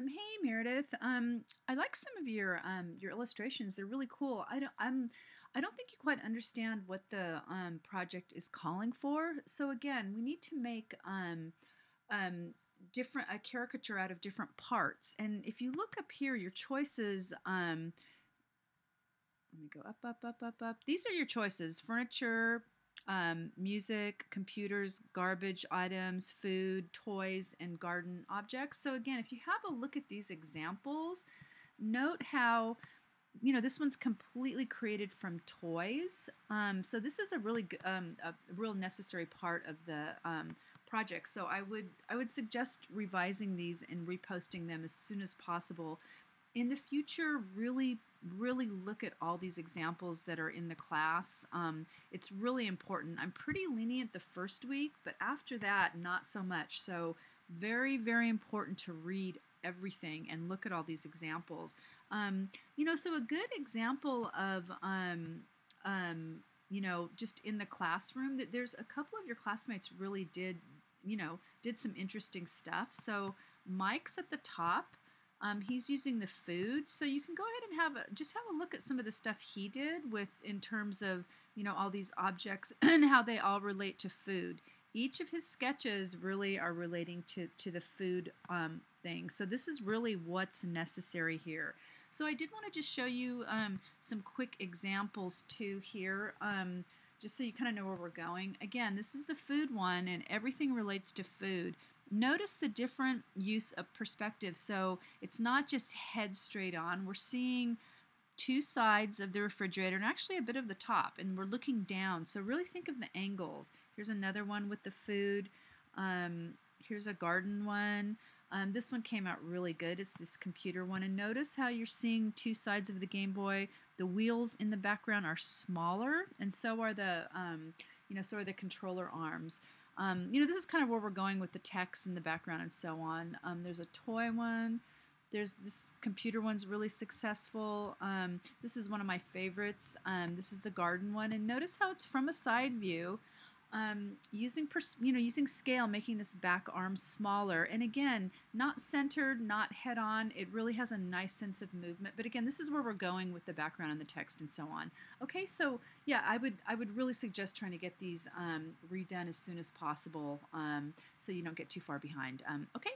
Hey Meredith. I like some of your illustrations. They're really cool. I don't think you quite understand what the project is calling for. So again, we need to make um, different a caricature out of different parts. And if you look up here, your choices. Let me go up, up, up, up, up. These are your choices: furniture, music, computers, garbage items, food, toys, and garden objects. So again, if you have a look at these examples, note how this one's completely created from toys. So this is a really a real necessary part of the project. So I would suggest revising these and reposting them as soon as possible. In the future, really look at all these examples that are in the class. It's really important. I'm pretty lenient the first week, but after that, not so much. So very important to read everything and look at all these examples. So a good example of just in the classroom, that there's a couple of your classmates really did some interesting stuff. So Mike's at the top. He's using the food, so you can go ahead and just have a look at some of the stuff he did with in terms of all these objects and how they all relate to food. Each of his sketches really are relating to the food thing. So this is really what's necessary here. So I did want to just show you some quick examples too here. Just so you kind of know where we're going. Again, this is the food one, and everything relates to food. Notice the different use of perspective. So it's not just head straight on. We're seeing two sides of the refrigerator and actually a bit of the top, and we're looking down. So really think of the angles. Here's another one with the food. Here's a garden one. This one came out really good. It's this computer one. And notice how you're seeing two sides of the Game Boy. The wheels in the background are smaller, and so are the controller arms. This is kind of where we're going with the text in the background and so on. There's a toy one. There's this computer one's really successful. This is one of my favorites. This is the garden one, and notice how it's from a side view. Using scale, making this back arm smaller, and again, not centered, not head on. It really has a nice sense of movement. But again, this is where we're going with the background and the text and so on. Okay, so yeah, I would really suggest trying to get these redone as soon as possible, so you don't get too far behind. Okay.